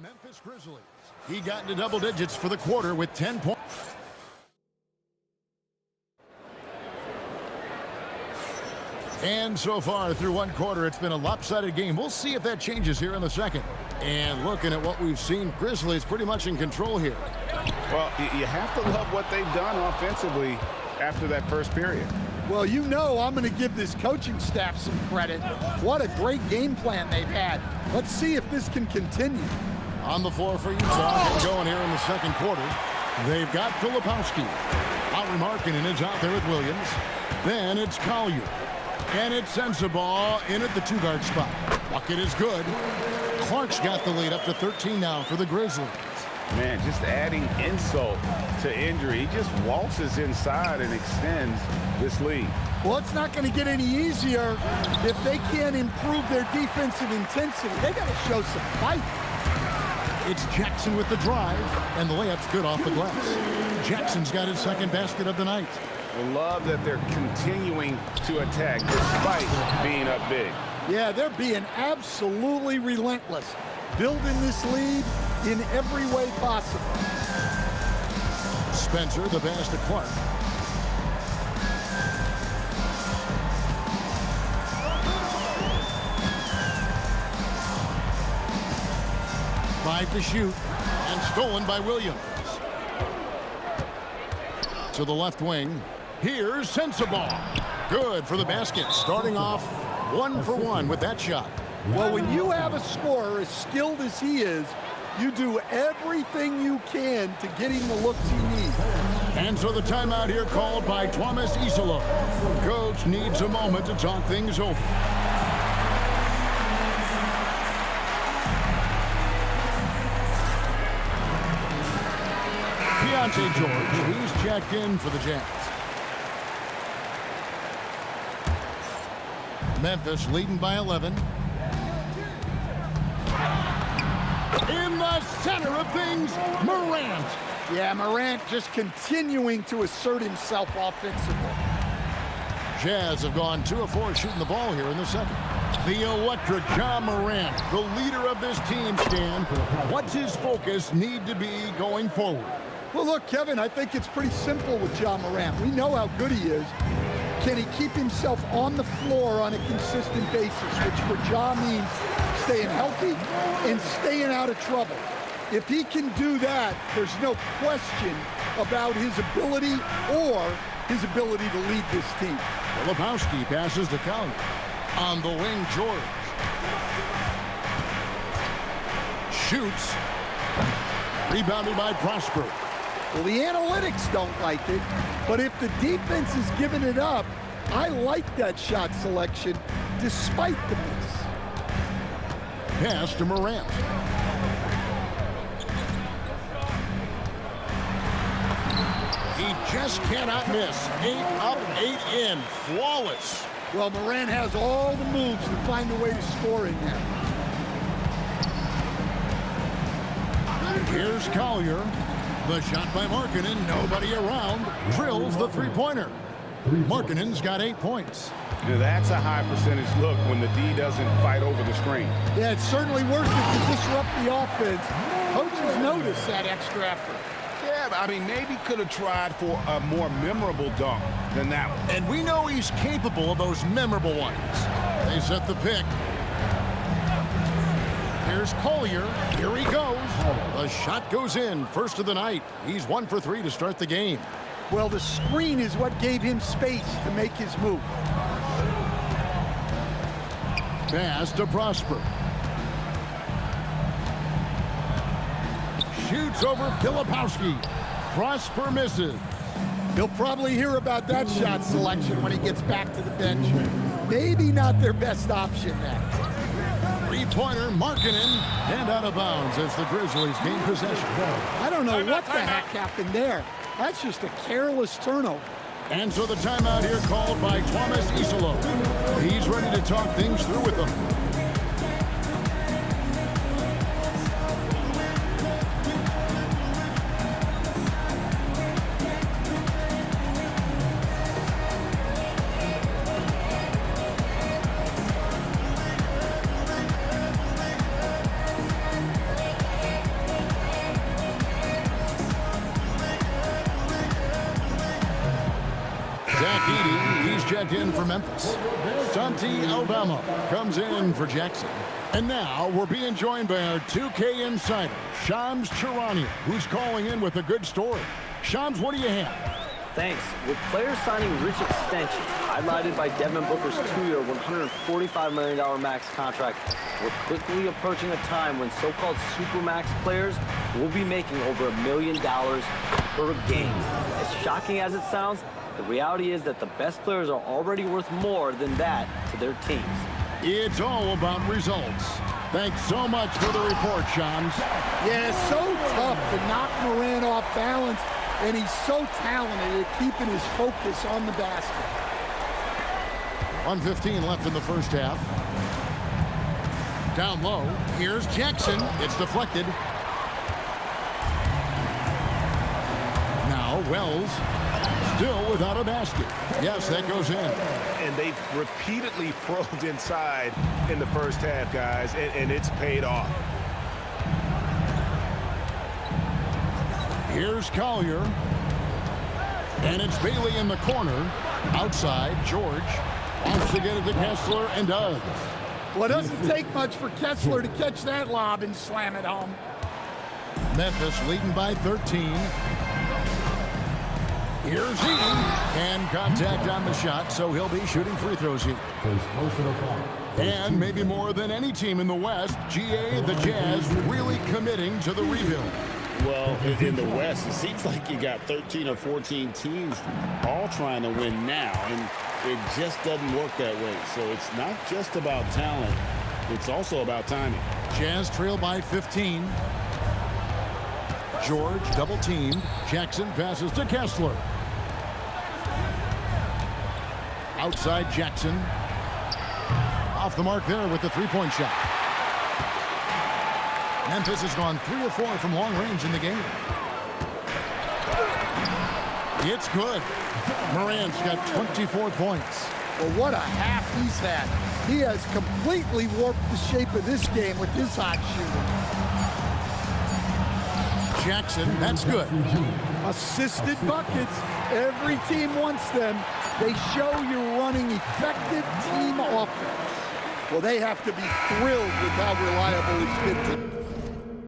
Memphis Grizzlies. He got into double digits for the quarter with 10 points. And so far through one quarter, it's been a lopsided game. We'll see if that changes here in the second. And looking at what we've seen, Grizzlies pretty much in control here. Well, you have to love what they've done offensively after that first period. Well, you know I'm going to give this coaching staff some credit. What a great game plan they've had. Let's see if this can continue. On the floor for Utah, getting going here in the second quarter. They've got Filipowski. Lauri Markkanen is out there with Williams. Then it's Collier. And it's Sensabaugh in at the two-guard spot. Bucket is good. Clark's got the lead up to 13 now for the Grizzlies. Man, just adding insult to injury. He just waltzes inside and extends this lead. Well, it's not going to get any easier if they can't improve their defensive intensity. They got to show some fight. It's Jackson with the drive, and the layup's good off the glass. Jackson's got his second basket of the night. I love that they're continuing to attack despite being up big. Yeah, they're being absolutely relentless, building this lead in every way possible. Spencer, the pass to Clark. Five to shoot, and stolen by Williams. To the left wing. Here's Sensabaugh. Good for the basket, starting off 1 for 1 with that shot. Well, when you have a scorer as skilled as he is, you do everything you can to get him the looks he needs. And so the timeout here called by Thomas Isolo. Coach needs a moment to talk things over. Keontae George, he's checked in for the Jazz. Memphis leading by 11. In the center of things, Morant. Yeah, Morant just continuing to assert himself offensively. Jazz have gone 2 of 4 shooting the ball here in the second. The electric Ja Morant, the leader of this team, Stan. What's his focus need to be going forward? Well, look, Kevin, I think it's pretty simple with Ja Morant. We know how good he is. Can he keep himself on the floor on a consistent basis, which for Ja means staying healthy and staying out of trouble. If he can do that, there's no question about his ability or his ability to lead this team. Filipowski passes to Collier. On the wing, George. Shoots. Rebounded by Prosper. Well, the analytics don't like it, but if the defense is giving it up, I like that shot selection despite the miss. Pass to Morant. He just cannot miss. 8 up, 8 in. Flawless. Well, Morant has all the moves to find a way to score in there. Here's Collier. The shot by Markkanen. Nobody around. Drills the three-pointer. Markkanen's got 8 points. Now that's a high percentage look when the D doesn't fight over the screen. Yeah, it's certainly worth it to disrupt the offense. Coaches notice that extra effort. Yeah, but I mean, maybe could have tried for a more memorable dunk than that one. And we know he's capable of those memorable ones. They set the pick. Here's Collier. Here he goes. The shot goes in. First of the night. He's 1 for 3 to start the game. Well, the screen is what gave him space to make his move. Pass to Prosper. Shoots over Filipowski. Prosper misses. He'll probably hear about that shot selection when he gets back to the bench. Maybe not their best option now. Three-pointer, Markkanen, and out of bounds as the Grizzlies gain possession. I don't know what the heck happened there. That's just a careless turnover. And so the timeout here called by Thomas Isolo. He's ready to talk things through with them. checked in for Memphis. Santi Alabama comes in for Jackson. And now we're being joined by our 2K insider, Shams Charania, who's calling in with a good story. Shams, what do you have? Thanks. With players signing rich extensions, highlighted by Devin Booker's 2-year, $145 million max contract, we're quickly approaching a time when so-called supermax players will be making over $1 million per game. As shocking as it sounds, the reality is that the best players are already worth more than that to their teams. It's all about results. Thanks so much for the report, Shams. Yeah, so tough to knock Morant off balance. And he's so talented at keeping his focus on the basket. 1:15 left in the first half. Down low. Here's Jackson. It's deflected. Now Wells still without a basket. Yes, that goes in. And they've repeatedly probed inside in the first half, guys, and it's paid off. Here's Collier. And it's Bailey in the corner. Outside, George wants to get it to Kessler and does. Well, it doesn't take much for Kessler to catch that lob and slam it home. Memphis leading by 13. Here's Eden. And contact on the shot, so he'll be shooting free throws here. And maybe more than any team in the West, GA, the Jazz, really committing to the rebuild. Well, in the West, it seems like you got 13 or 14 teams all trying to win now, and it just doesn't work that way. So it's not just about talent, it's also about timing. Jazz trail by 15. George double teamed. Jackson passes to Kessler. Outside Jackson. Off the mark there with the three-point shot. Memphis has gone 3 or 4 from long range in the game. It's good. Morant's got 24 points. Well, what a half he's had. He has completely warped the shape of this game with his hot shooting. Jackson, that's good. Assisted buckets. Every team wants them. They show you're running effective team offense. Well, they have to be thrilled with how reliable he's been.